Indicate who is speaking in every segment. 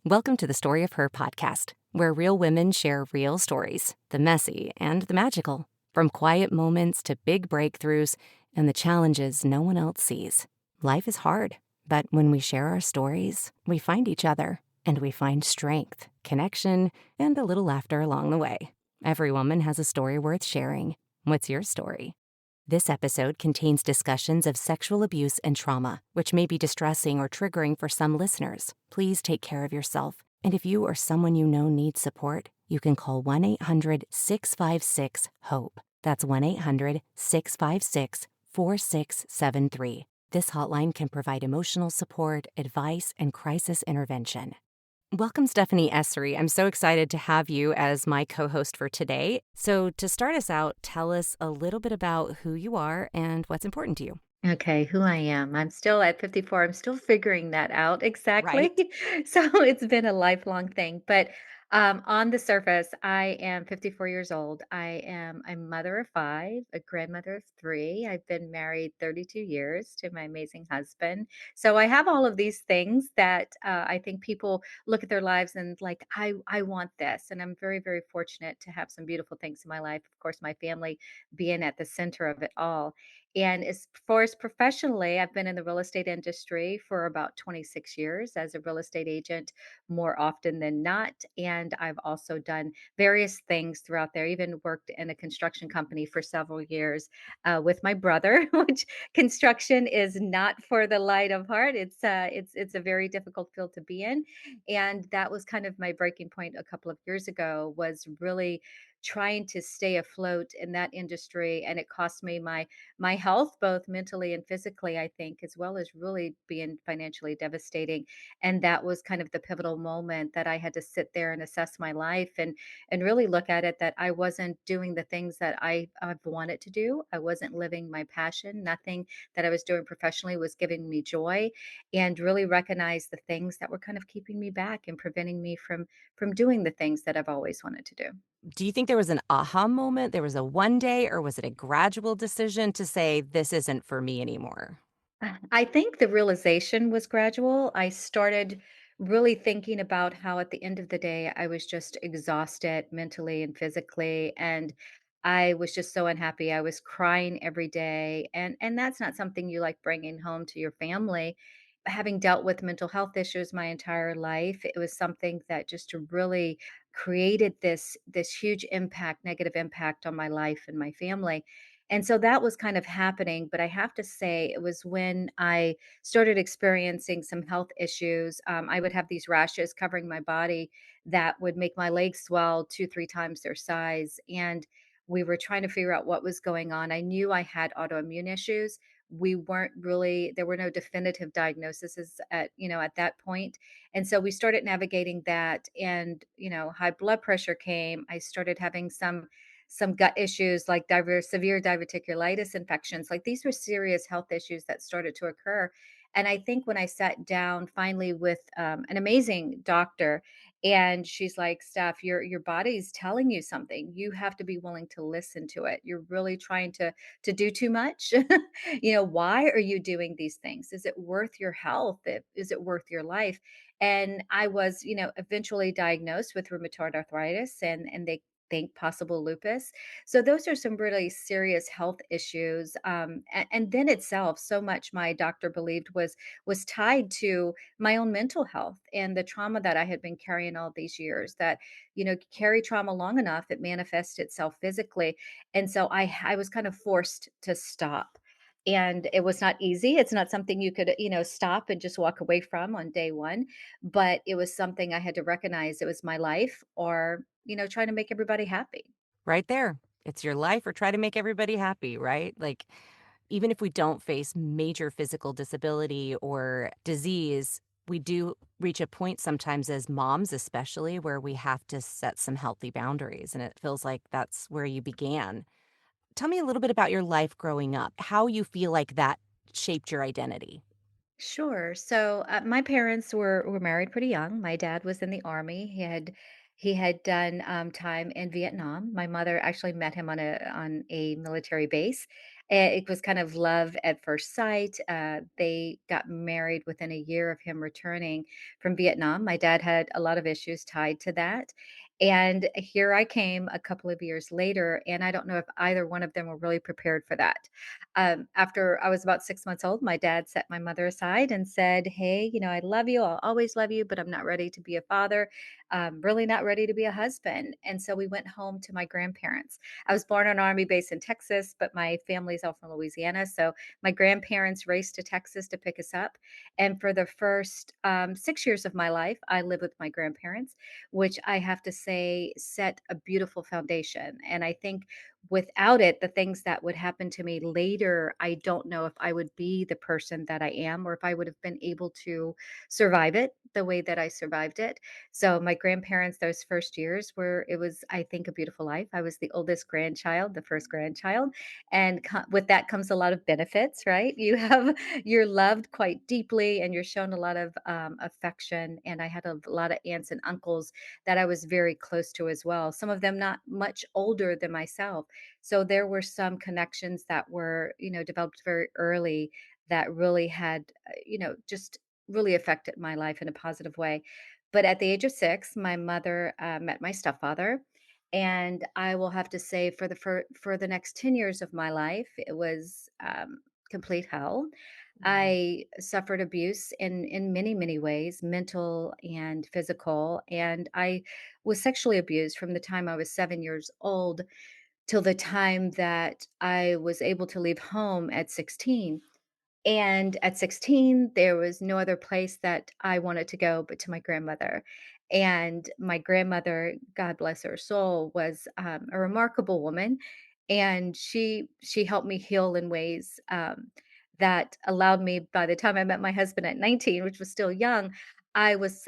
Speaker 1: Welcome to the Story of Her podcast, where real women share real stories, the messy and the magical, from quiet moments to big breakthroughs and the challenges no one else sees. Life is hard, but when we share our stories, we find each other and we find strength, connection, and a little laughter along the way. Every woman has a story worth sharing. What's your story? This episode contains discussions of sexual abuse and trauma, which may be distressing or triggering for some listeners. Please take care of yourself. And if you or someone you know needs support, you can call 1-800-656-HOPE. That's 1-800-656-4673. This hotline can provide emotional support, advice, and crisis intervention. Welcome, Stephanie Essary. I'm so excited to have you as my co-host for today. So to start us out, tell us a little bit about who you are and what's important to you.
Speaker 2: Okay, who I am. I'm still at 54. I'm still figuring that out exactly.
Speaker 1: Right.
Speaker 2: So it's been a lifelong thing. But on the surface, I am 54 years old. I am a mother of five, a grandmother of three. I've been married 32 years to my amazing husband. So I have all of these things that I think people look at their lives and like, I want this. And I'm very, very fortunate to have some beautiful things in my life. Of course, my family being at the center of it all. And as far as professionally, I've been in the real estate industry for about 26 years as a real estate agent more often than not. And I've also done various things throughout there, even worked in a construction company for several years with my brother, which construction is not for the light of heart. It's a very difficult field to be in. And that was kind of my breaking point a couple of years ago was really trying to stay afloat in that industry, and it cost me my health, both mentally and physically, I think, as well as really being financially devastating. And that was kind of the pivotal moment that I had to sit there and assess my life and really look at it that I wasn't doing the things that I've wanted to do. I wasn't living my passion. Nothing that I was doing professionally was giving me joy, and really recognize the things that were kind of keeping me back and preventing me from doing the things that I've always wanted to do.
Speaker 1: Do you think there was an aha moment? There was a one day, or was it a gradual decision to say, this isn't for me anymore?
Speaker 2: I think the realization was gradual. I started really thinking about how at the end of the day I was just exhausted mentally and physically, and I was just so unhappy. I was crying every day, and that's not something you like bringing home to your family. Having dealt with mental health issues my entire life, it was something that just really created this huge impact, negative impact on my life and my family. And so that was kind of happening, but I have to say it was when I started experiencing some health issues. I would have these rashes covering my body that would make my legs swell two, three times their size. And we were trying to figure out what was going on. I knew I had autoimmune issues. We weren't really, there were no definitive diagnoses at that point. And so we started navigating that, and high blood pressure came. I started having some gut issues like severe diverticulitis infections. Like, these were serious health issues that started to occur. And I think when I sat down finally with an amazing doctor, and she's like, "Steph, your body's telling you something. You have to be willing to listen to it. You're really trying to do too much. Why are you doing these things? Is it worth your health? Is it worth your life?" And I was, eventually diagnosed with rheumatoid arthritis, and they think possible lupus. So those are some really serious health issues. And then itself, so much my doctor believed was tied to my own mental health and the trauma that I had been carrying all these years. That carry trauma long enough, it manifests itself physically. And so I was kind of forced to stop. And it was not easy. It's not something you could, stop and just walk away from on day one, but it was something I had to recognize it was my life, or, trying to make everybody happy.
Speaker 1: Right there. It's your life or try to make everybody happy, right? Like, even if we don't face major physical disability or disease, we do reach a point sometimes as moms, especially, where we have to set some healthy boundaries. And it feels like that's where you began. Tell me a little bit about your life growing up, how you feel like that shaped your identity.
Speaker 2: Sure. So my parents were married pretty young. My dad was in the army. He had done time in Vietnam. My mother actually met him on a military base. It was kind of love at first sight. They got married within a year of him returning from Vietnam. My dad had a lot of issues tied to that. And here I came a couple of years later, and I don't know if either one of them were really prepared for that. After I was about 6 months old, my dad set my mother aside and said, "Hey, I love you. I'll always love you, but I'm not ready to be a father. Really not ready to be a husband." And so we went home to my grandparents. I was born on an army base in Texas, but my family's all from Louisiana. So my grandparents raced to Texas to pick us up. And for the first 6 years of my life, I lived with my grandparents, which I have to say set a beautiful foundation. And I think without it, the things that would happen to me later, I don't know if I would be the person that I am or if I would have been able to survive it the way that I survived it. So my grandparents, those first years were it was, I think, a beautiful life. I was the oldest grandchild, the first grandchild, and with that comes a lot of benefits, right? You're loved quite deeply, and you're shown a lot of affection. And I had a lot of aunts and uncles that I was very close to as well. Some of them not much older than myself, so there were some connections that were developed very early that really had just really affected my life in a positive way. But at the age of 6, my mother, met my stepfather, and I will have to say for the next 10 years of my life, it was, complete hell.
Speaker 3: Mm.
Speaker 2: I suffered abuse in many, many ways, mental and physical, and I was sexually abused from the time I was 7 years old till the time that I was able to leave home at 16. And at 16, there was no other place that I wanted to go but to my grandmother. And my grandmother, God bless her soul, was a remarkable woman, and she helped me heal in ways that allowed me. By the time I met my husband at 19, which was still young, I was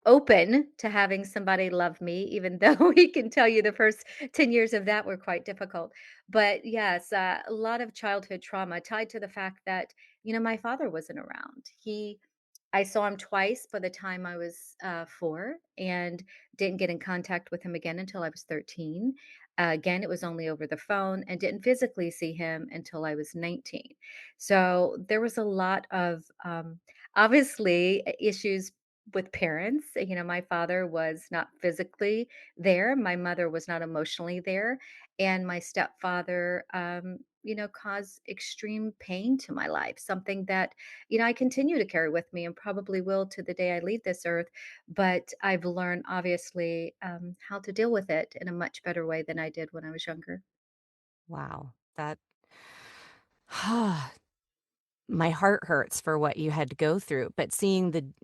Speaker 2: open to having somebody love me, even though he can tell you the first 10 years of that were quite difficult. But yes, a lot of childhood trauma tied to the fact that, my father wasn't around. I saw him twice by the time I was 4 and didn't get in contact with him again until I was 13. Again, it was only over the phone and didn't physically see him until I was 19. So there was a lot of obviously issues with parents. My father was not physically there, my mother was not emotionally there, and my stepfather, caused extreme pain to my life, something that I continue to carry with me and probably will to the day I leave this earth. But I've learned, obviously, how to deal with it in a much better way than I did when I was younger.
Speaker 1: Wow. That my heart hurts for what you had to go through, but seeing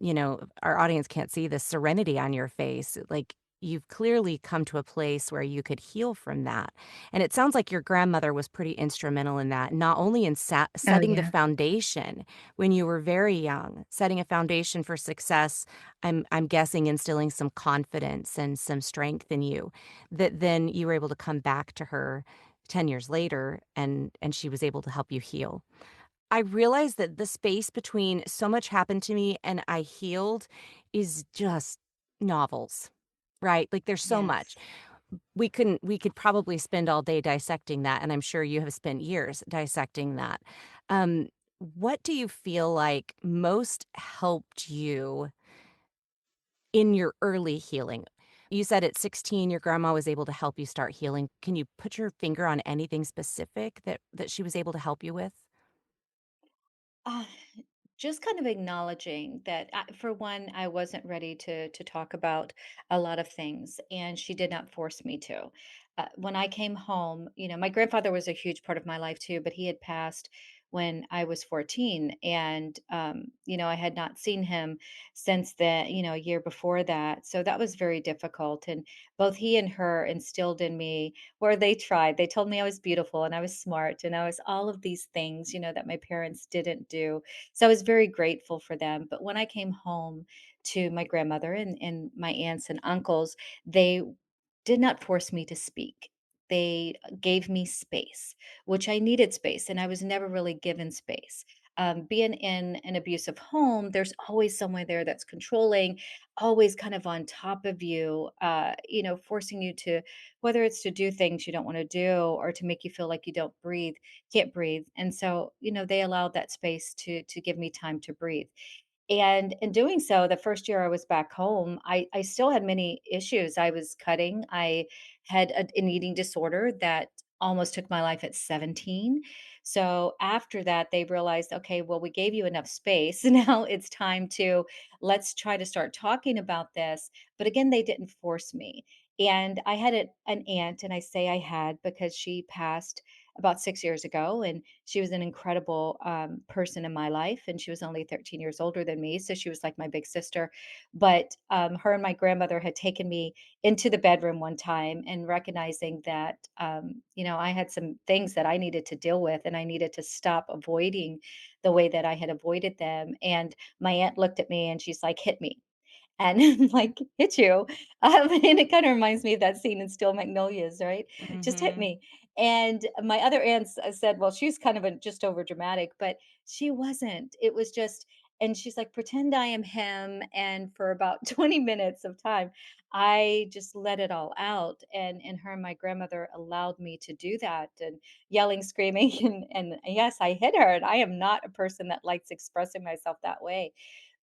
Speaker 1: our audience can't see the serenity on your face, like, you've clearly come to a place where you could heal from that, and it sounds like your grandmother was pretty instrumental in that, not only in
Speaker 2: Oh,
Speaker 1: setting the
Speaker 2: yeah.
Speaker 1: foundation when you were very young, setting a foundation for success. I'm guessing instilling some confidence and some strength in you, that then you were able to come back to her 10 years later, and she was able to help you heal. I realized that the space between so much happened to me and I healed is just novels, right? Like, there's so much.
Speaker 2: Yes.
Speaker 1: We could probably spend all day dissecting that, and I'm sure you have spent years dissecting that. What do you feel like most helped you in your early healing? You said at 16 your grandma was able to help you start healing. Can you put your finger on anything specific that she was able to help you with?
Speaker 2: Uh, just kind of acknowledging that, for one, I wasn't ready to talk about a lot of things, and she did not force me to. When I came home, my grandfather was a huge part of my life too, but he had passed when I was 14, and I had not seen him since a year before that. So that was very difficult, and both he and her instilled in me, or they tried. They told me I was beautiful and I was smart and I was all of these things, that my parents didn't do. So I was very grateful for them. But when I came home to my grandmother and my aunts and uncles, they did not force me to speak. They gave me space, which I needed space, and I was never really given space. being in an abusive home, there's always someone there that's controlling, always kind of on top of you, forcing you to, whether it's to do things you don't want to do or to make you feel like you don't breathe, can't breathe. And so, they allowed that space to give me time to breathe. And in doing so, the first year I was back home, I still had many issues. I was cutting. I had an eating disorder that almost took my life at 17. So after that, they realized, okay, well, we gave you enough space. Now it's time to let's try to start talking about this. But again, they didn't force me. And I had an aunt, and I say I had because she passed about 6 years ago, and she was an incredible person in my life. And she was only 13 years older than me, so she was like my big sister. But her and my grandmother had taken me into the bedroom one time, and recognizing that I had some things that I needed to deal with, and I needed to stop avoiding the way that I had avoided them. And my aunt looked at me and she's like, "Hit me." And like, "Hit you?" And it kinda reminds me of that scene in Steel Magnolias, right? "Just hit
Speaker 3: Mhm.
Speaker 2: me." And my other aunts, said, well, she's kind of a just over dramatic, but she wasn't. It was just, and she's like, "Pretend I am him." And for about 20 minutes of time, I just let it all out, and her and my grandmother allowed me to do that, and yelling, screaming, and yes, I hit her, and I am not a person that likes expressing myself that way.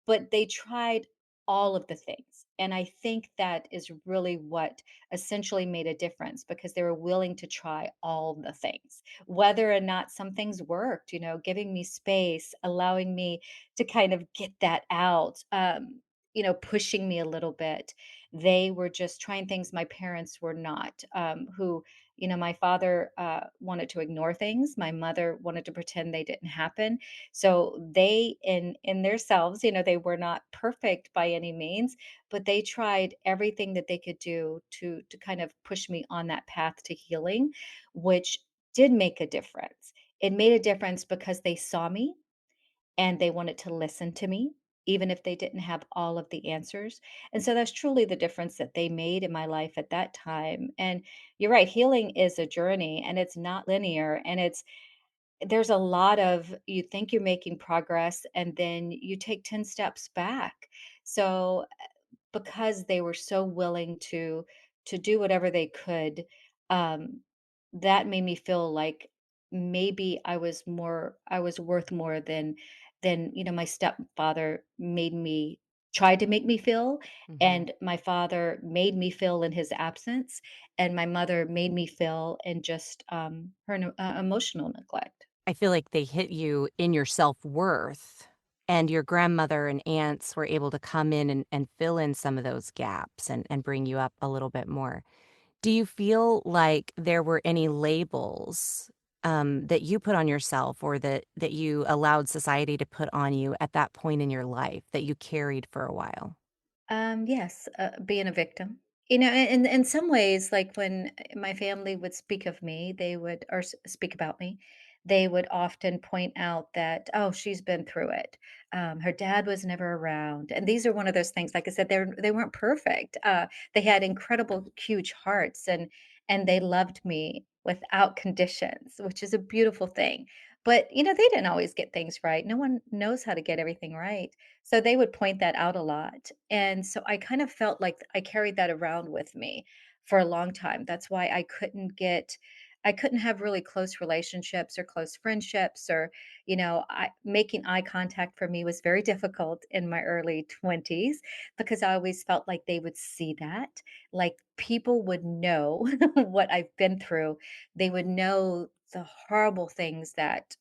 Speaker 2: But they tried all of the things, and I think that is really what essentially made a difference, because they were willing to try all the things. Whether or not some things worked, giving me space, allowing me to kind of get that out, pushing me a little bit. They were just trying things my parents were not, my father, wanted to ignore things. My mother wanted to pretend they didn't happen. So they, in their selves, they were not perfect by any means, but they tried everything that they could do to kind of push me on that path to healing, which did make a difference. It made a difference because they saw me and they wanted to listen to me, even if they didn't have all of the answers. And so that's truly the difference that they made in my life at that time. And you're right, healing is a journey, and it's not linear, and there's a lot of, you think you're making progress and then you take 10 steps back. So because they were so willing to do whatever they could, um, that made me feel like maybe I was worth more than my stepfather made me tried to make me feel,
Speaker 3: Mhm.
Speaker 2: and my father made me feel in his absence, and my mother made me feel in just emotional neglect.
Speaker 3: I feel like they hit you in your self-worth, and your grandmother and aunts were able to come in and fill in some of those gaps and bring you up a little bit more. Do you feel like there were any labels, that you put on yourself or that you allowed society to put on you at that point in your life that you carried for a while?
Speaker 2: Yes, being a victim. In some ways, like when my family would speak of me, they would, or speak about me, they would often point out that, oh, she's been through it. Her dad was never around, and these are one of those things. Like I said, they weren't perfect. They had incredible, huge hearts, and they loved me without conditions, which is a beautiful thing. But they didn't always get things right. No one knows how to get everything right, so they would point that out a lot. And so I kind of felt like I carried that around with me for a long time. That's why I couldn't have really close relationships or close friendships, or, making eye contact for me was very difficult in my early 20s, because I always felt like they would see that. Like people would know what I've been through. They would know the horrible things that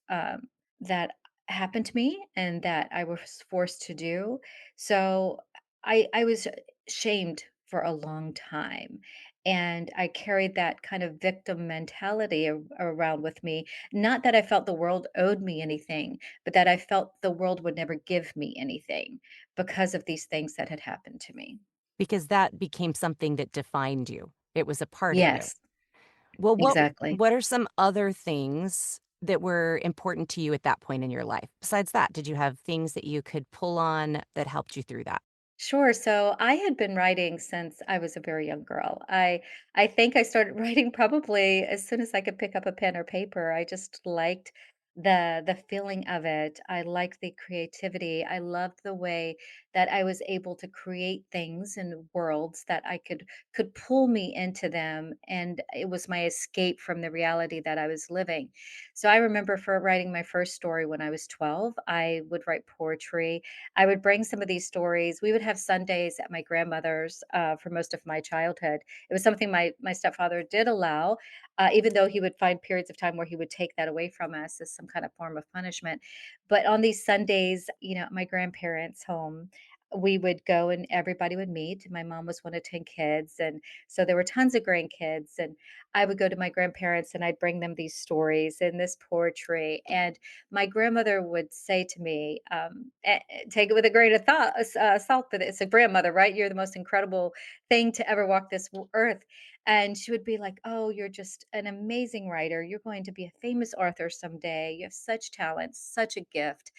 Speaker 2: happened to me and that I was forced to do. So I was shamed for a long time. And I carried that kind of victim mentality around with me. Not that I felt the world owed me anything, but that I felt the world would never give me anything because of these things that had happened to me.
Speaker 3: Because that became something that defined you. It was a part of you.
Speaker 2: Yes,
Speaker 3: Well,
Speaker 2: exactly.
Speaker 3: what are some other things that were important to you at that point in your life? Besides that, did you have things that you could pull on that helped you through that?
Speaker 2: Sure. So I had been writing since I was a very young girl. I think I started writing probably as soon as I could pick up a pen or paper. I just liked the feeling of it. I liked the creativity. I loved the way that I was able to create things and worlds that I could pull me into them, and it was my escape from the reality that I was living. So I remember for writing my first story when I was 12, I would write poetry. I would bring some of these stories. We would have Sundays at my grandmother's for most of my childhood. It was something my stepfather did allow, even though he would find periods of time where he would take that away from us as some kind of form of punishment. But on these Sundays, at my grandparents' home, we would go and everybody would meet. My mom was one of 10 kids. And so there were tons of grandkids. And I would go to my grandparents and I'd bring them these stories and this poetry. And my grandmother would say to me, take it with a grain of salt, but it's a grandmother, right? You're the most incredible thing to ever walk this earth. And she would be like, "Oh, you're just an amazing writer. You're going to be a famous author someday. You have such talent, such a gift."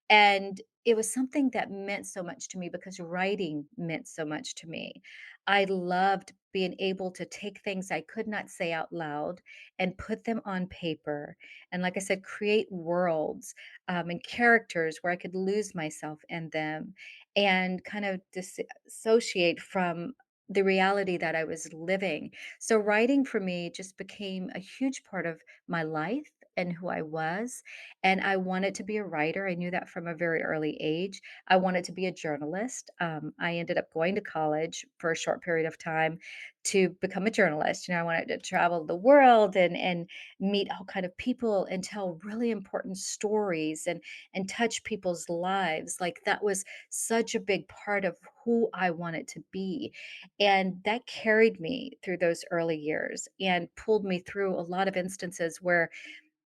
Speaker 2: And it was something that meant so much to me because writing meant so much to me. I loved being able to take things I could not say out loud and put them on paper. And like I said, create worlds and characters where I could lose myself in them and kind of dissociate from the reality that I was living. So writing for me just became a huge part of my life and who I was. And I wanted to be a writer. I knew that from a very early age. I wanted to be a journalist. I ended up going to college for a short period of time to become a journalist. I wanted to travel the world and meet all kind of people and tell really important stories and touch people's lives. Like that was such a big part of who I wanted to be. And that carried me through those early years and pulled me through a lot of instances where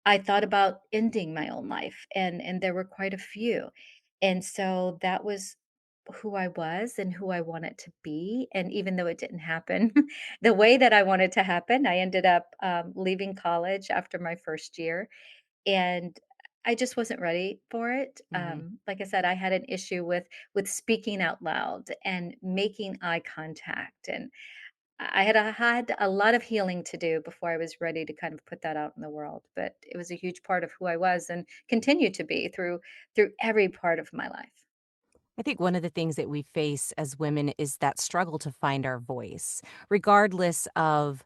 Speaker 2: I thought about ending my own life, and there were quite a few. And so that was who I was and who I wanted to be, and even though it didn't happen the way that I wanted to happen, I ended up, leaving college after my first year, and I just wasn't ready for it.
Speaker 3: Mhm.
Speaker 2: Like I said, I had an issue with speaking out loud and making eye contact, and I had a lot of healing to do before I was ready to kind of put that out in the world, but it was a huge part of who I was and continue to be through every part of my life.
Speaker 3: I think one of the things that we face as women is that struggle to find our voice, regardless of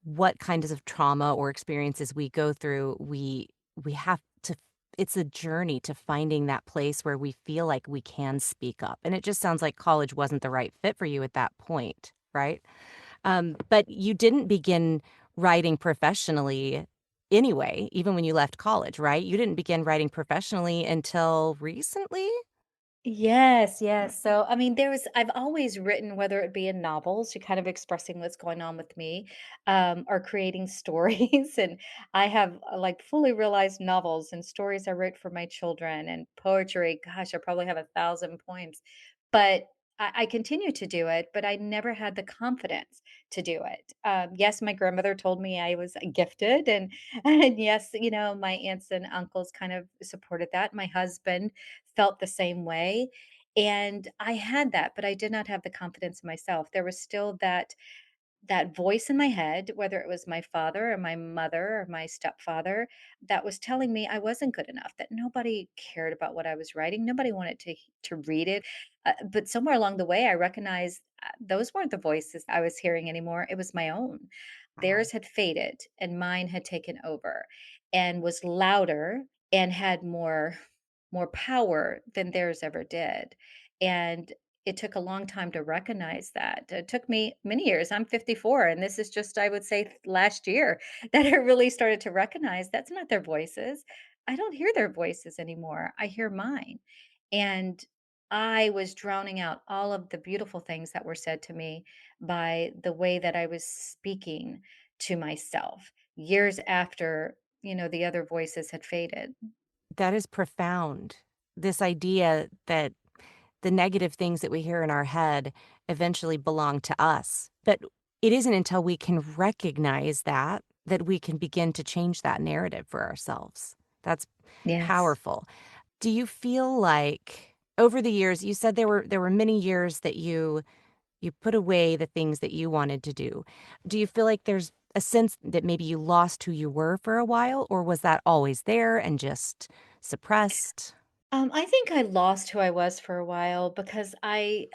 Speaker 3: what kinds of trauma or experiences we go through. We have to. It's a journey to finding that place where we feel like we can speak up. And it just sounds like college wasn't the right fit for you at that point, right? But you didn't begin writing professionally anyway, even when you left college, right? You didn't begin writing professionally until recently?
Speaker 2: Yes, yes. So, I mean, I've always written, whether it be in novels, you're kind of expressing what's going on with me, or creating stories. And I have like fully realized novels and stories I wrote for my children and poetry. Gosh, I probably have 1,000 poems, but I continue to do it, but I never had the confidence to do it. Yes, my grandmother told me I was gifted, and and yes, my aunts and uncles kind of supported that. My husband felt the same way. And I had that, but I did not have the confidence in myself. There was still that voice in my head, whether it was my father or my mother or my stepfather, that was telling me I wasn't good enough, that nobody cared about what I was writing. Nobody wanted to read it. But somewhere along the way, I recognized those weren't the voices I was hearing anymore. It was my own.
Speaker 3: Wow.
Speaker 2: Theirs had faded and mine had taken over and was louder and had more power than theirs ever did. And it took a long time to recognize that. It took me many years. I'm 54, and this is just, I would say, last year that I really started to recognize that's not their voices. I don't hear their voices anymore. I hear mine. And I was drowning out all of the beautiful things that were said to me by the way that I was speaking to myself years after, the other voices had faded.
Speaker 3: That is profound. This idea that the negative things that we hear in our head eventually belong to us. But it isn't until we can recognize that we can begin to change that narrative for ourselves. That's
Speaker 2: Yes.
Speaker 3: powerful. Do you feel like over the years you said there were many years that you put away the things that you wanted to do. Do you feel like there's a sense that maybe you lost who you were for a while, or was that always there and just suppressed?
Speaker 2: I think I lost who I was for a while because I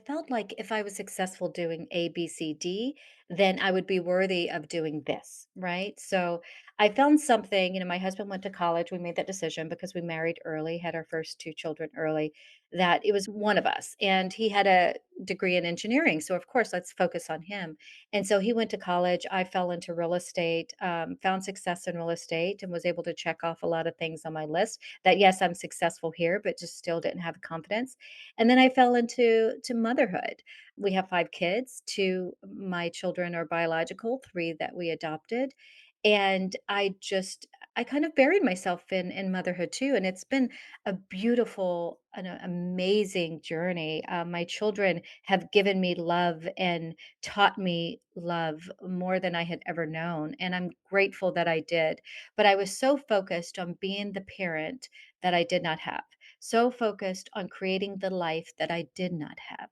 Speaker 2: felt like if I was successful doing A, B, C, D, then I would be worthy of doing this, right? So I found something, my husband went to college. We made that decision because we married early, had our first two children early, that it was one of us. And he had a degree in engineering. So of course, let's focus on him. And so he went to college. I fell into real estate, found success in real estate, and was able to check off a lot of things on my list that yes, I'm successful here, but just still didn't have confidence. And then I fell into motherhood. We have 5 kids. Two my children are biological, three that we adopted. And I kind of buried myself in motherhood too. And it's been a beautiful, an amazing journey. My children have given me love and taught me love more than I had ever known. And I'm grateful that I did. But I was so focused on being the parent that I did not have, so focused on creating the life that I did not have,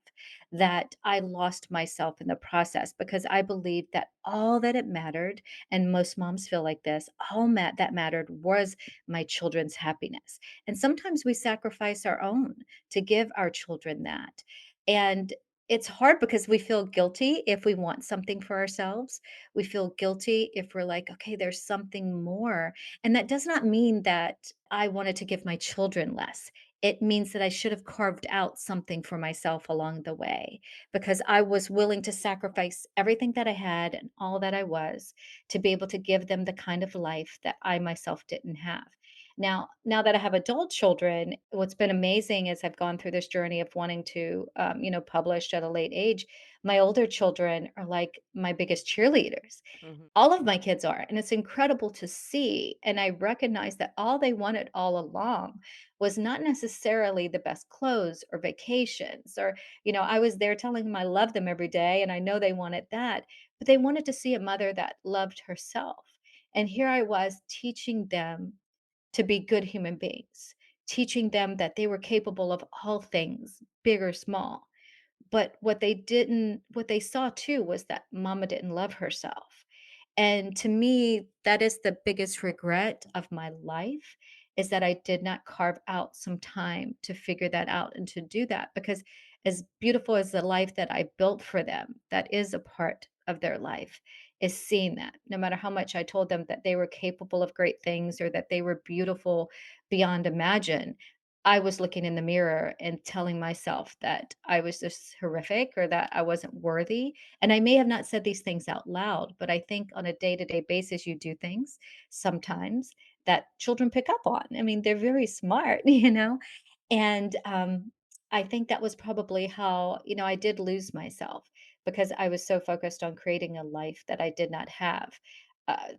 Speaker 2: that I lost myself in the process because I believed that all that it mattered, and most moms feel like this, that mattered was my children's happiness. And sometimes we sacrifice our own to give our children that. And it's hard because we feel guilty if we want something for ourselves. We feel guilty if we're like, okay, there's something more. And that does not mean that I wanted to give my children less. It means that I should have carved out something for myself along the way because I was willing to sacrifice everything that I had and all that I was to be able to give them the kind of life that I myself didn't have. Now that I have adult children, what's been amazing is I've gone through this journey of wanting to, publish at a late age. My older children are like my biggest cheerleaders.
Speaker 3: Mhm.
Speaker 2: All of my kids are, and it's incredible to see, and I recognize that all they wanted all along was not necessarily the best clothes or vacations or, I was there telling them I love them every day, and I know they wanted that, but they wanted to see a mother that loved herself. And here I was teaching them to be good human beings, teaching them that they were capable of all things, big or small. But what they saw too was that mama didn't love herself. And to me, that is the biggest regret of my life is that I did not carve out some time to figure that out and to do that because as beautiful as the life that I built for them, that is a part of their life is seeing that no matter how much I told them that they were capable of great things or that they were beautiful beyond imagine, I was looking in the mirror and telling myself that I was just horrific or that I wasn't worthy. And I may have not said these things out loud, but I think on a day to day basis, you do things sometimes that children pick up on. I mean, they're very smart, And I think that was probably how, I did lose myself because I was so focused on creating a life that I did not have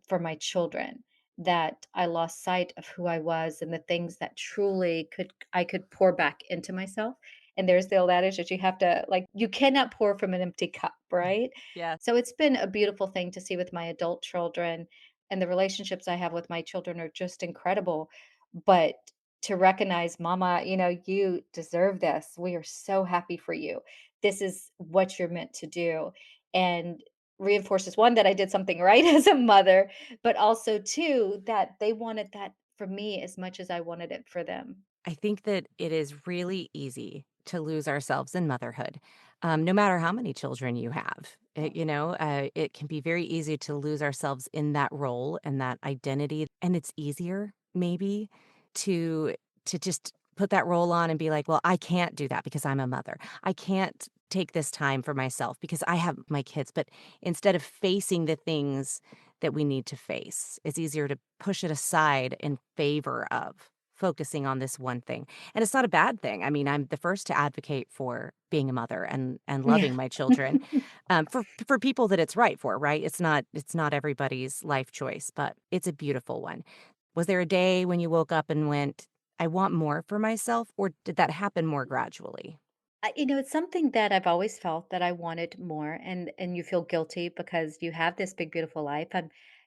Speaker 2: for my children that I lost sight of who I was and the things that truly I could pour back into myself. And there's the old adage that you have to like you cannot pour from an empty cup, right?
Speaker 3: Yes.
Speaker 2: So it's been a beautiful thing to see with my adult children and the relationships I have with my children are just incredible. But to recognize, mama, you deserve this. We are so happy for you. This is what you're meant to do. And reinforces one that I did something right as a mother, but also two that they wanted that for me as much as I wanted it for them.
Speaker 3: I think that it is really easy to lose ourselves in motherhood, no matter how many children you have. It can be very easy to lose ourselves in that role and that identity, and it's easier maybe to just put that role on and be like, "Well, I can't do that because I'm a mother. I can't take this time for myself because I have my kids." But instead of facing the things that we need to face, it's easier to push it aside in favor of focusing on this one thing. And it's not a bad thing. I mean, I'm the first to advocate for being a mother and
Speaker 2: Yeah.
Speaker 3: loving my children, for people that it's right for, right? It's not everybody's life choice, but it's a beautiful one. Was there a day when you woke up and went, "I want more for myself," or did that happen more gradually?
Speaker 2: It's something that I've always felt that I wanted more, and you feel guilty because you have this big, beautiful life.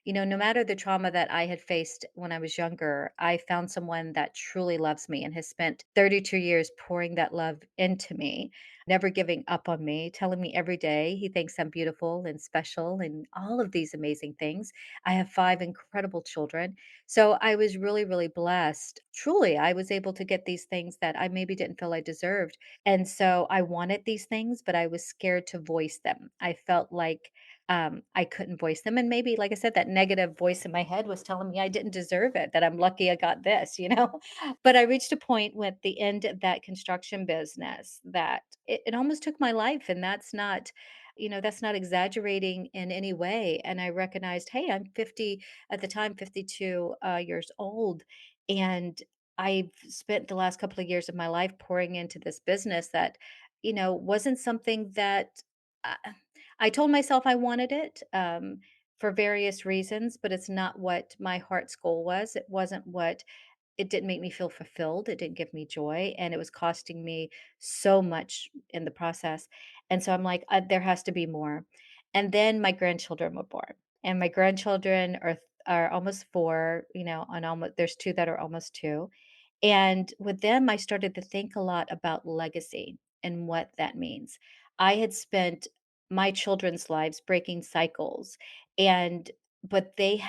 Speaker 2: No matter the trauma that I had faced when I was younger, I found someone that truly loves me and has spent 32 years pouring that love into me. never giving up on me, telling me every day he thinks I'm beautiful and special and all of these amazing things. I have 5 incredible children. So I was really, really blessed. Truly, I was able to get these things that I maybe didn't feel I deserved. And so I wanted these things, but I was scared to voice them. I felt like I couldn't voice them. And maybe, like I said, that negative voice in my head was telling me I didn't deserve it, that I'm lucky I got this, you know? But I reached a point with the end of that construction business that it almost took my life. And that's not, that's not exaggerating in any way. And I recognized, hey, I'm 50 at the time, 52 years old. And I've spent the last couple of years of my life pouring into this business that, wasn't something that uh, I told myself I wanted it for various reasons, but it's not what my heart's goal was. It wasn't what it didn't make me feel fulfilled, it didn't give me joy, and it was costing me so much in the process, and so I'm like, "There has to be more." And then my grandchildren were born, and my grandchildren are almost 4, and almost there's 2 that are almost 2, and with them, I started to think a lot about legacy and what that means. I had spent my children's lives breaking cycles, and but they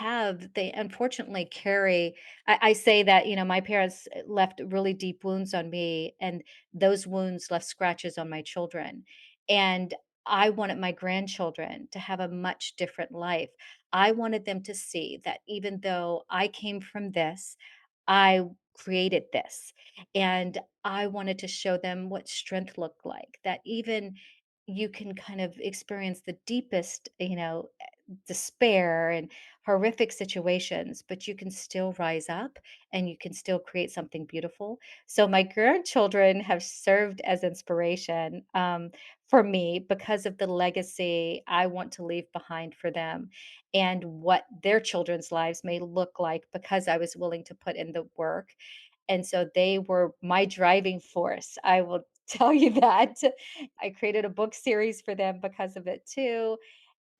Speaker 2: unfortunately carry I say that, my parents left really deep wounds on me, and those wounds left scratches on my children. And I wanted my grandchildren to have a much different life. I wanted them to see that even though I came from this, I created this. And I wanted to show them what strength looked like, that even you can kind of experience the deepest, despair and horrific situations, but you can still rise up and you can still create something beautiful. So my grandchildren have served as inspiration for me because of the legacy I want to leave behind for them and what their children's lives may look like because I was willing to put in the work. And so they were my driving force. I will tell you that. I created a book series for them because of it too.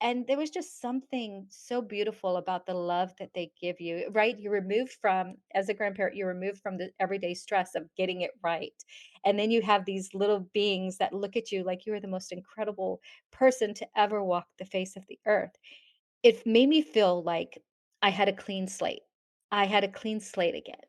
Speaker 2: And there was just something so beautiful about the love that they give you, right? You're removed from, as a grandparent, you're removed from the everyday stress of getting it right. And then you have these little beings that look at you like you are the most incredible person to ever walk the face of the earth. It made me feel like I had a clean slate. I had a clean slate again,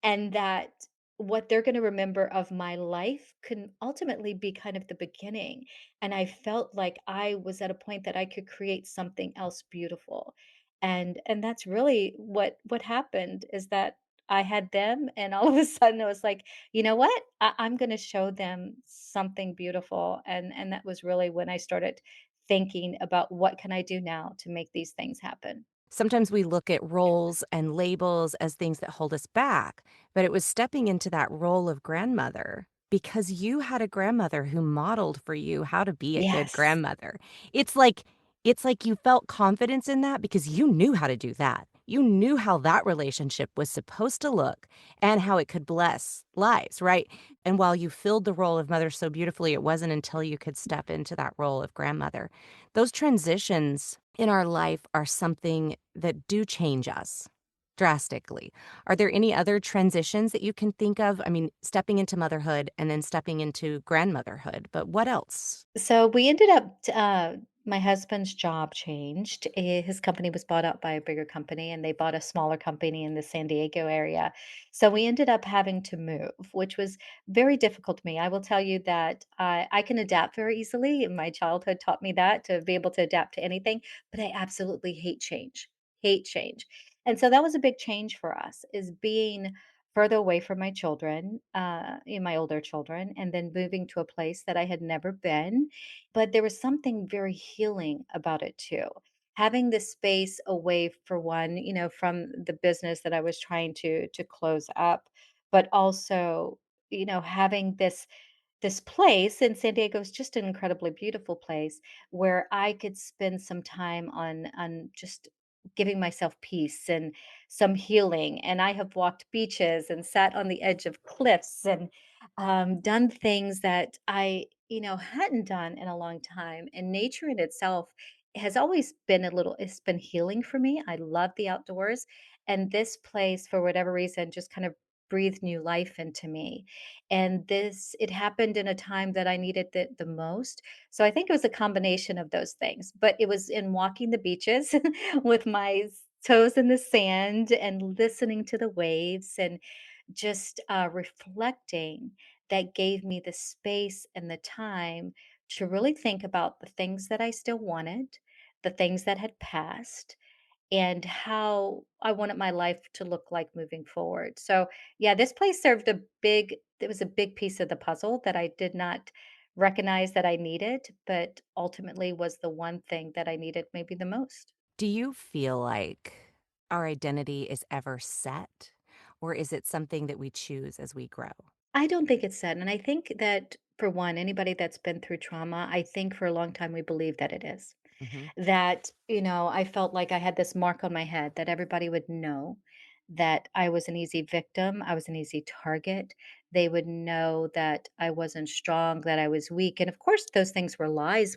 Speaker 2: and that what they're gonna remember of my life can ultimately be kind of the beginning, and I felt like I was at a point that I could create something else beautiful, and that's really what happened is that I had them, and all of a sudden, I was like, "You know what? I'm gonna show them something beautiful," and that was really when I started thinking about what can I do now to make these things happen.
Speaker 3: Sometimes we look at roles and labels as things that hold us back, but it was stepping into that role of grandmother because you had a grandmother who modeled for you how to be a good
Speaker 2: Yes.
Speaker 3: grandmother. It's like it's like you felt confidence in that because you knew how to do that. You knew how that relationship was supposed to look and how it could bless lives, right? And while you filled the role of mother so beautifully, it wasn't until you could step into that role of grandmother. Those transitions in our life are something that do change us drastically. Are there any other transitions that you can think of? I mean, stepping into motherhood and then stepping into grandmotherhood, but what else?
Speaker 2: So we ended up, my husband's job changed. His company was bought out by a bigger company, and they bought a smaller company in the San Diego area. So we ended up having to move, which was very difficult to me. I will tell you that I can adapt very easily. And my childhood taught me that to be able to adapt to anything, but I absolutely hate change, hate change. And so that was a big change for us, is being further away from my children, my older children, and then moving to a place that I had never been. But there was something very healing about it too. Having this space away for one, from the business that I was trying to close up, but also, having this place in San Diego is just an incredibly beautiful place where I could spend some time on just giving myself peace and some healing. And I have walked beaches and sat on the edge of cliffs and done things that I, hadn't done in a long time. And nature in itself has always been it's been healing for me. I love the outdoors. And this place, for whatever reason, just kind of breathed new life into me. And this, it happened in a time that I needed it the most. So I think it was a combination of those things, but it was in walking the beaches with my toes in the sand and listening to the waves and just reflecting that gave me the space and the time to really think about the things that I still wanted, the things that had passed, and how I wanted my life to look like moving forward. So, yeah, this place served a big, it was a big piece of the puzzle that I did not recognize that I needed, but ultimately was the one thing that I needed maybe the most.
Speaker 3: Do you feel like our identity is ever set, or is it something that we choose as we grow?
Speaker 2: I don't think it's said. And I think that for one, anybody that's been through trauma, I think for a long time we believe that it is.
Speaker 3: Mhm,
Speaker 2: That, I felt like I had this mark on my head that everybody would know that I was an easy victim, I was an easy target. They would know that I wasn't strong, that I was weak. And of course, those things were lies.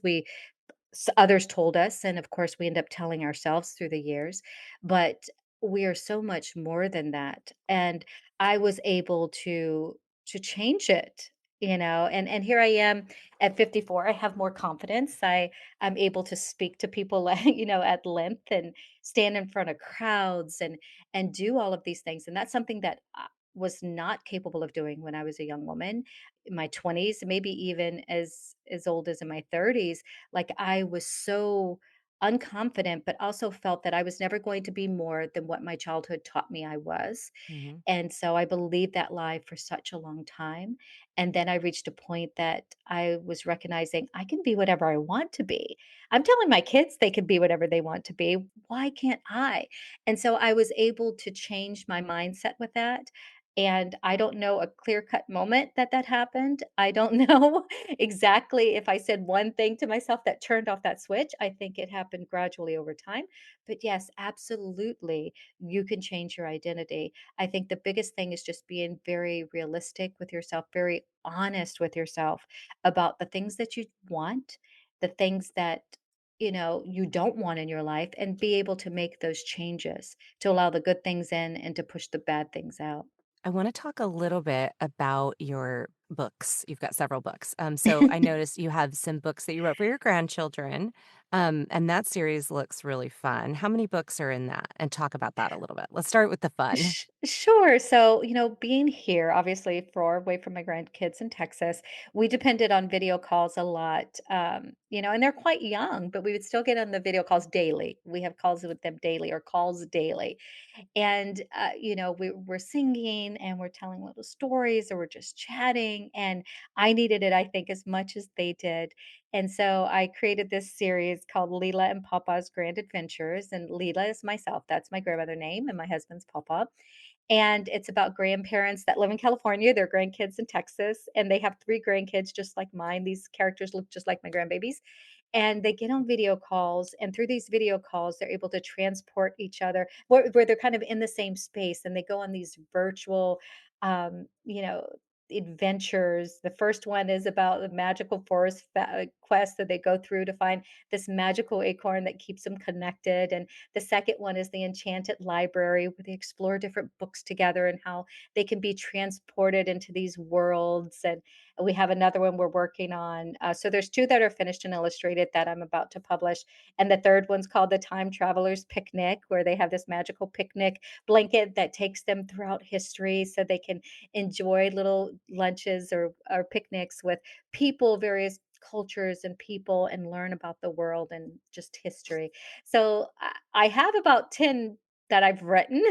Speaker 2: Others told us, and of course, we end up telling ourselves through the years. But we are so much more than that. And I was able to change it. And here I am at 54. I have more confidence. I'm able to speak to people at length and stand in front of crowds and do all of these things. And that's something that I was not capable of doing when I was a young woman in my 20s, maybe even as old as in my 30s. Like, I was so unconfident, but also felt that I was never going to be more than what my childhood taught me I was.
Speaker 3: mhm.
Speaker 2: And so I believed that lie for such a long time. And then I reached a point that I was recognizing I can be whatever I want to be. I'm telling my kids they can be whatever they want to be. Why can't I? And so I was able to change my mindset with that. And I don't know a clear cut moment that that happened. I don't know exactly if I said one thing to myself that turned off that switch. I think it happened gradually over time. But yes, absolutely, you can change your identity. I think the biggest thing is just being very realistic with yourself, very honest with yourself about the things that you want, the things that you don't want in your life, and be able to make those changes to allow the good things in and to push the bad things out.
Speaker 3: I wanna talk a little bit about your books. You've got several books. So I noticed you have some books that you wrote for your grandchildren, and that series looks really fun. How many books are in that? And talk about that a little bit. Let's start with the fun.
Speaker 2: Sure. So, being here, obviously, far away from my grandkids in Texas, we depended on video calls a lot. And they're quite young, but we would still get on the video calls daily. We have calls with them daily or calls daily. And we're singing and we're telling little stories or we're just chatting, and I needed it, I think, as much as they did. And so I created this series called Leela and Papa's Grand Adventures, and Leela is myself, that's my grandmother name, and my husband's Papa. And it's about grandparents that live in California, their grandkids in Texas, and they have 3 grandkids just like mine. These characters look just like my grandbabies, and they get on video calls, and through these video calls they're able to transport each other where they're kind of in the same space, and they go on these virtual um you know adventures. The first one is about the magical forest quest that they go through to find this magical acorn that keeps them connected, and the second one is the enchanted library where they explore different books together and how they can be transported into these worlds. And we have another one we're working on. So there's 2 that are finished and illustrated that I'm about to publish, and the third one's called The Time Traveler's Picnic, where they have this magical picnic blanket that takes them throughout history so they can enjoy little lunches or picnics with people, various cultures and people, and learn about the world and just history. So I have about 10 that I've written,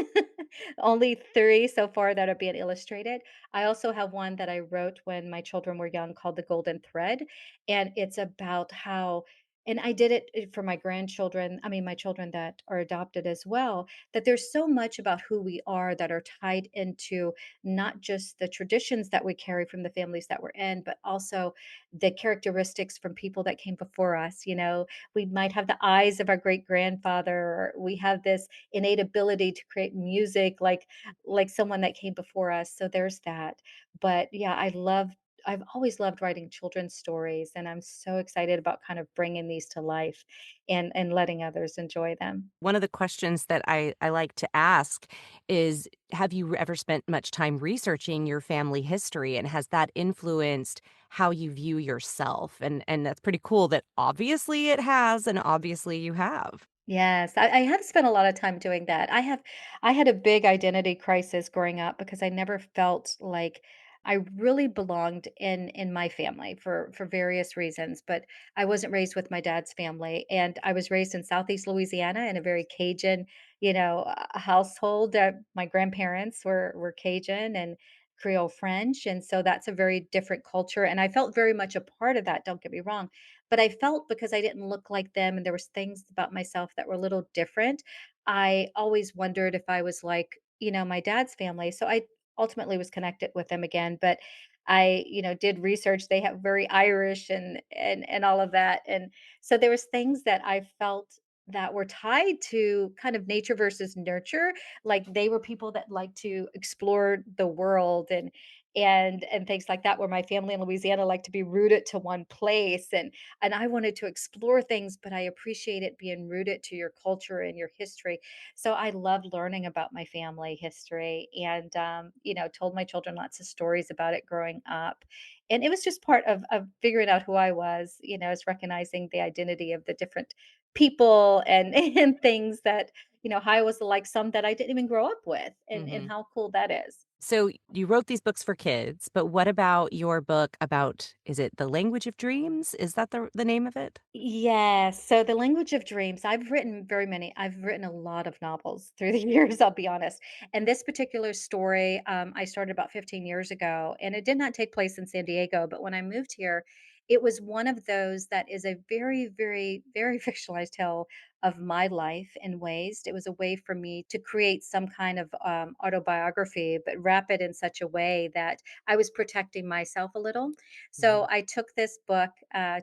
Speaker 2: only 3 so far that are being illustrated. I also have one that I wrote when my children were young called The Golden Thread. And it's about how, and I did it for my grandchildren, I mean, my children that are adopted as well, that there's so much about who we are that are tied into not just the traditions that we carry from the families that we're in, but also the characteristics from people that came before us. We might have the eyes of our great grandfather, or we have this innate ability to create music like someone that came before us. So there's that. But yeah, I love I've always loved writing children's stories, and I'm so excited about kind of bringing these to life and letting others enjoy them.
Speaker 3: One of the questions that I like to ask is, have you ever spent much time researching your family history, and has that influenced how you view yourself? And that's pretty cool that obviously it has, and obviously you have.
Speaker 2: Yes, I have spent a lot of time doing that. I had a big identity crisis growing up because I never felt like I really belonged in my family for various reasons, but I wasn't raised with my dad's family, and I was raised in Southeast Louisiana in a very Cajun, household. My grandparents were Cajun and Creole French, and so that's a very different culture, and I felt very much a part of that, don't get me wrong, but I felt because I didn't look like them and there was things about myself that were a little different, I always wondered if I was like, my dad's family. So I ultimately was connected with them again, but I, did research. They have very Irish and all of that. And so there was things that I felt that were tied to kind of nature versus nurture. Like they were people that like to explore the world and things like that, where my family in Louisiana like to be rooted to one place, and I wanted to explore things, but I appreciate it being rooted to your culture and your history. So I love learning about my family history and, told my children lots of stories about it growing up. And it was just part of figuring out who I was, is recognizing the identity of the different people and, and things that, how I was like some that I didn't even grow up with, and
Speaker 3: Mhm.
Speaker 2: how cool that is.
Speaker 3: So you wrote these books for kids, but what about your book about, is it The Language of Dreams? Is that the name of it?
Speaker 2: Yes. So the language of dreams, I've written very many. I've written a lot of novels through the years, I'll be honest. And this particular story, I started about 15 years ago, and it did not take place in San Diego. But when I moved here, it was one of those that is a very, very, very fictionalized tale of my life in ways. It was a way for me to create some kind of autobiography, but wrap it in such a way that I was protecting myself a little. So
Speaker 3: Mhm.
Speaker 2: I took this book,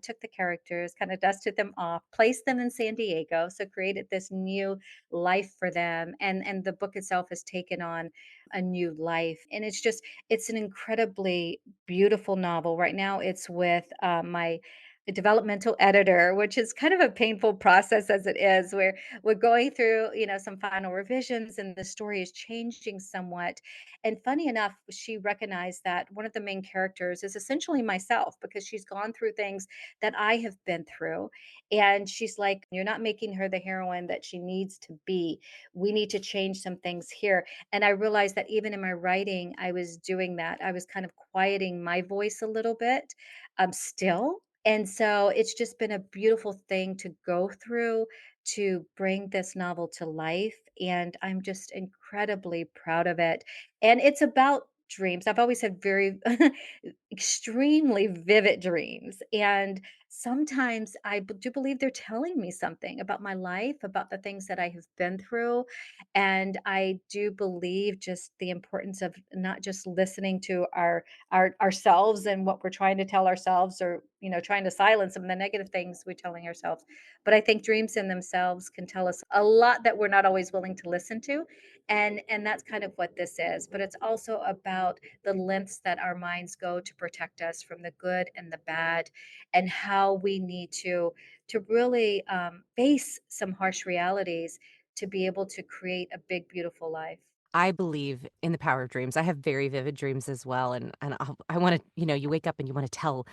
Speaker 2: took the characters, kind of dusted them off, placed them in San Diego, so created this new life for them, and the book itself has taken on a new life, and it's an incredibly beautiful novel. Right now, it's with my developmental editor, which is kind of a painful process as it is, where we're going through, some final revisions, and the story is changing somewhat. And funny enough, she recognized that one of the main characters is essentially myself because she's gone through things that I have been through. And she's like, "You're not making her the heroine that she needs to be. We need to change some things here." And I realized that even in my writing, I was doing that. I was kind of quieting my voice a little bit, still. And so it's just been a beautiful thing to go through to bring this novel to life. And I'm just incredibly proud of it. And it's about dreams. I've always had very extremely vivid dreams. And sometimes do believe they're telling me something about my life, about the things that I have been through. And I do believe just the importance of not just listening to ourselves and what we're trying to tell ourselves, or, trying to silence some of the negative things we're telling ourselves. But I think dreams in themselves can tell us a lot that we're not always willing to listen to. And that's kind of what this is. But it's also about the lengths that our minds go to protect us from the good and the bad, and how we need to really face some harsh realities to be able to create a big beautiful life.
Speaker 3: I believe in the power of dreams. I have very vivid dreams as well, and I wanna, you wake up and you wanna tell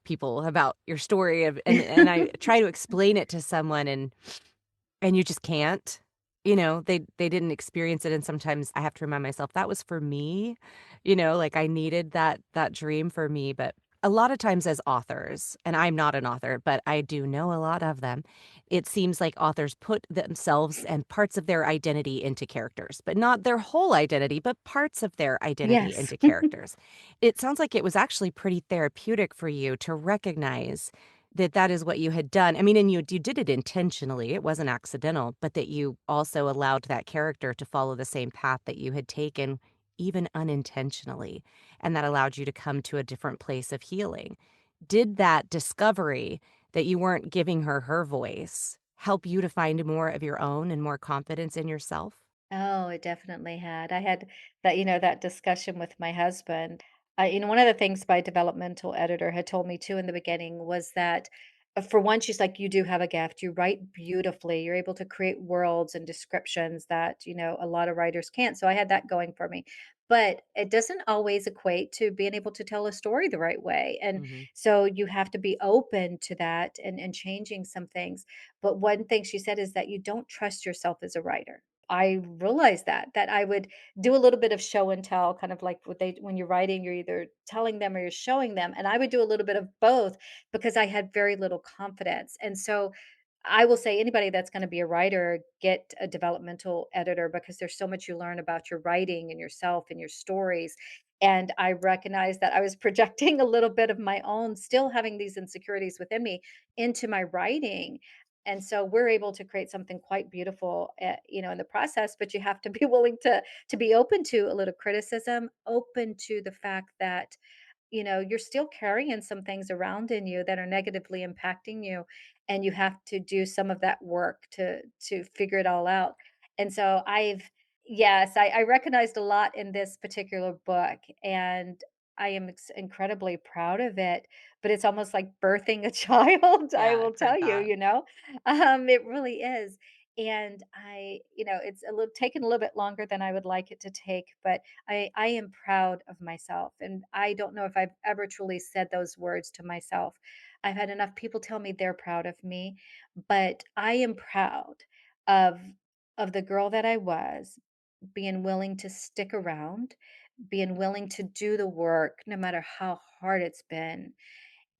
Speaker 3: people about your story of, and I try to explain it to someone, and you just can't. They didn't experience it, and sometimes I have to remind myself that was for me, like I needed that dream for me. But a lot of times as authors, and I'm not an author, but I do know a lot of them, it seems like authors put themselves and parts of their identity into characters, but not their whole identity, but parts of their identity
Speaker 2: Yes.
Speaker 3: into characters. It sounds like it was actually pretty therapeutic for you to recognize that that is what you had done. I mean, and you did it intentionally, it wasn't accidental, but that you also allowed that character to follow the same path that you had taken, even unintentionally, and that allowed you to come to a different place of healing. Did that discovery that you weren't giving her her voice help you to find more of your own and more confidence in yourself?
Speaker 2: Oh, it definitely had. I had that discussion with my husband. One of the things my developmental editor had told me too in the beginning was that, for one, she's like, you do have a gift. You write beautifully. You're able to create worlds and descriptions that, a lot of writers can't. So I had that going for me. But it doesn't always equate to being able to tell a story the right way. And
Speaker 3: Mhm.
Speaker 2: so you have to be open to that and changing some things. But one thing she said is that you don't trust yourself as a writer. I realized that I would do a little bit of show and tell, kind of like when you're writing, you're either telling them or you're showing them. And I would do a little bit of both because I had very little confidence. And so I will say anybody that's going to be a writer, get a developmental editor because there's so much you learn about your writing and yourself and your stories. And I recognized that I was projecting a little bit of my own, still having these insecurities within me into my writing. And so we're able to create something quite beautiful, in the process. But you have to be willing to be open to a little criticism, open to the fact that you're still carrying some things around in you that are negatively impacting you, and you have to do some of that work to figure it all out. And so yes, I recognized a lot in this particular book, and I am incredibly proud of it. But it's almost like birthing a child. I
Speaker 3: Yeah,
Speaker 2: will
Speaker 3: I've heard
Speaker 2: tell you,
Speaker 3: that.
Speaker 2: it really is. And it's a little taken a little bit longer than I would like it to take, but I am proud of myself, and I don't know if I've ever truly said those words to myself. I've had enough people tell me they're proud of me, but I am proud of the girl that I was, being willing to stick around, being willing to do the work no matter how hard it's been,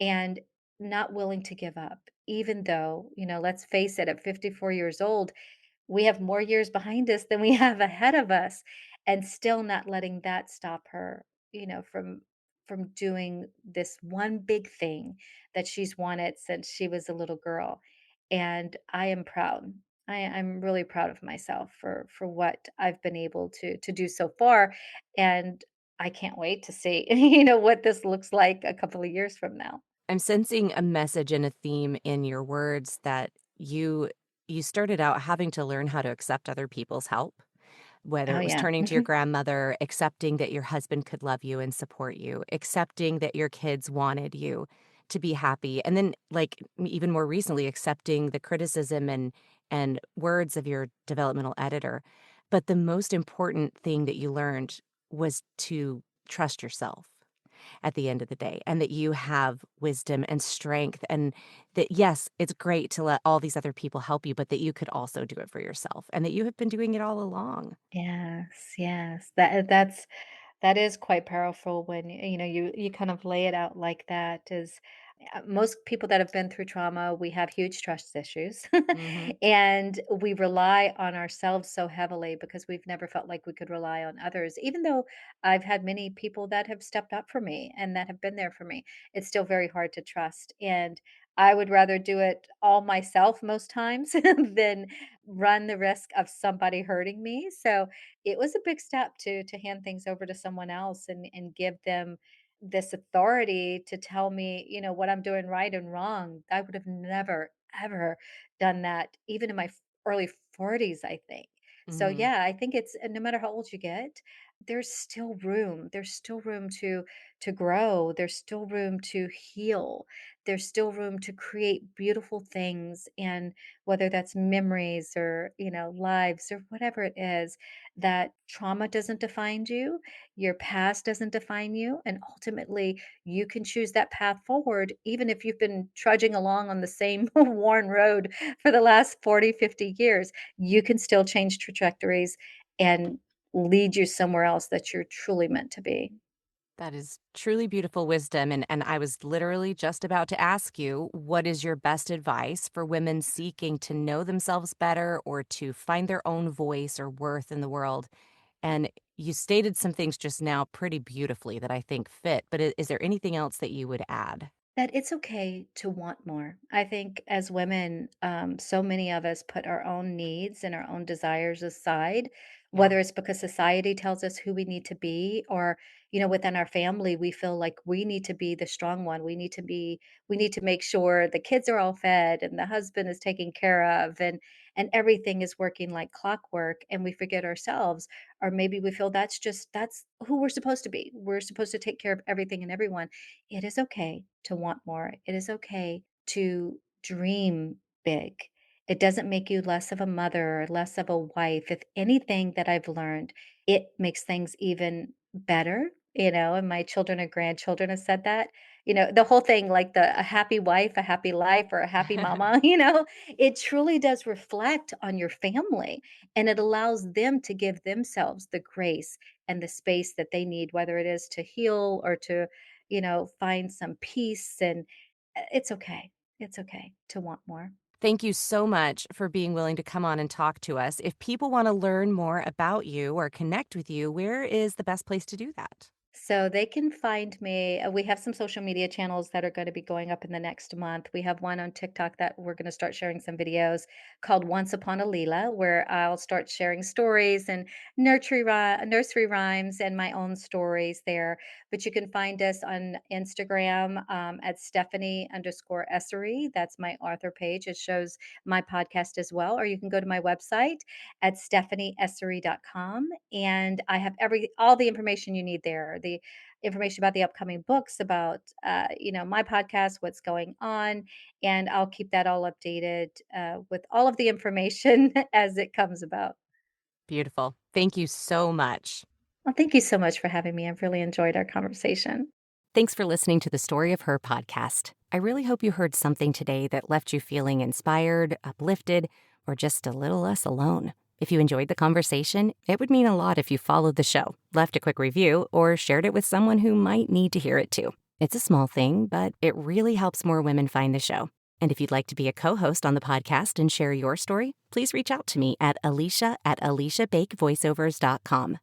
Speaker 2: and not willing to give up. Even though, let's face it, at 54 years old, we have more years behind us than we have ahead of us, and still not letting that stop her, from doing this one big thing that she's wanted since she was a little girl. And I am proud. I'm really proud of myself for what I've been able to do so far. And I can't wait to see, what this looks like a couple of years from now.
Speaker 3: I'm sensing a message and a theme in your words that you started out having to learn how to accept other people's help, whether
Speaker 2: Oh
Speaker 3: it was
Speaker 2: yeah.
Speaker 3: turning to your grandmother, accepting that your husband could love you and support you, accepting that your kids wanted you to be happy, and then, like, even more recently, accepting the criticism and words of your developmental editor. But the most important thing that you learned was to trust yourself at the end of the day, and that you have wisdom and strength, and that, yes, it's great to let all these other people help you, but that you could also do it for yourself, and that you have been doing it all along.
Speaker 2: Yes, yes. That is quite powerful when you kind of lay it out like that. Is Most people that have been through trauma, we have huge trust issues,
Speaker 3: Mhm.
Speaker 2: and we rely on ourselves so heavily because we've never felt like we could rely on others. Even though I've had many people that have stepped up for me and that have been there for me, it's still very hard to trust. And I would rather do it all myself most times than run the risk of somebody hurting me. So it was a big step to hand things over to someone else and give them this authority to tell me, what I'm doing right and wrong. I would have never ever done that even in my early 40s, I think. So
Speaker 3: Mhm.
Speaker 2: yeah, I think it's no matter how old you get, there's still room. There's still room to grow. There's still room to heal. There's still room to create beautiful things, and whether that's memories or, lives or whatever it is, that trauma doesn't define you, your past doesn't define you, and ultimately you can choose that path forward even if you've been trudging along on the same worn road for the last 40, 50 years. You can still change trajectories and lead you somewhere else that you're truly meant to be.
Speaker 3: That is truly beautiful wisdom, and I was literally just about to ask you, what is your best advice for women seeking to know themselves better or to find their own voice or worth in the world? And you stated some things just now pretty beautifully that I think fit, but is there anything else that you would add?
Speaker 2: That it's okay to want more. I think as women, so many of us put our own needs and our own desires aside
Speaker 3: Yeah.
Speaker 2: whether it's because society tells us who we need to be, or, within our family, we feel like we need to be the strong one. We need to make sure the kids are all fed and the husband is taken care of, and everything is working like clockwork, and we forget ourselves, or maybe we feel that's who we're supposed to be. We're supposed to take care of everything and everyone. It is okay to want more. It is okay to dream big. It doesn't make you less of a mother or less of a wife. If anything that I've learned, it makes things even better, and my children and grandchildren have said that. The whole thing, like a happy wife, a happy life, or a happy mama, it truly does reflect on your family, and it allows them to give themselves the grace and the space that they need, whether it is to heal or to, find some peace. And it's okay. It's okay to want more.
Speaker 3: Thank you so much for being willing to come on and talk to us. If people want to learn more about you or connect with you, where is the best place to do that?
Speaker 2: So they can find me. We have some social media channels that are going to be going up in the next month. We have one on TikTok that we're going to start sharing some videos called Once Upon a Leela, where I'll start sharing stories and nursery rhymes and my own stories there. But you can find us on Instagram at Stephanie_Essary. That's my author page. It shows my podcast as well. Or you can go to my website at stephanieessary.com, and I have all the information you need there. The information about the upcoming books, about my podcast, what's going on, and I'll keep that all updated with all of the information as it comes about.
Speaker 3: Beautiful. Thank you so much.
Speaker 2: Well, thank you so much for having me. I've really enjoyed our conversation.
Speaker 1: Thanks for listening to the Story of Her podcast. I really hope you heard something today that left you feeling inspired, uplifted, or just a little less alone. If you enjoyed the conversation, it would mean a lot if you followed the show, left a quick review, or shared it with someone who might need to hear it too. It's a small thing, but it really helps more women find the show. And if you'd like to be a co-host on the podcast and share your story, please reach out to me at Aleesha@AleeshaBakeVoiceovers.com.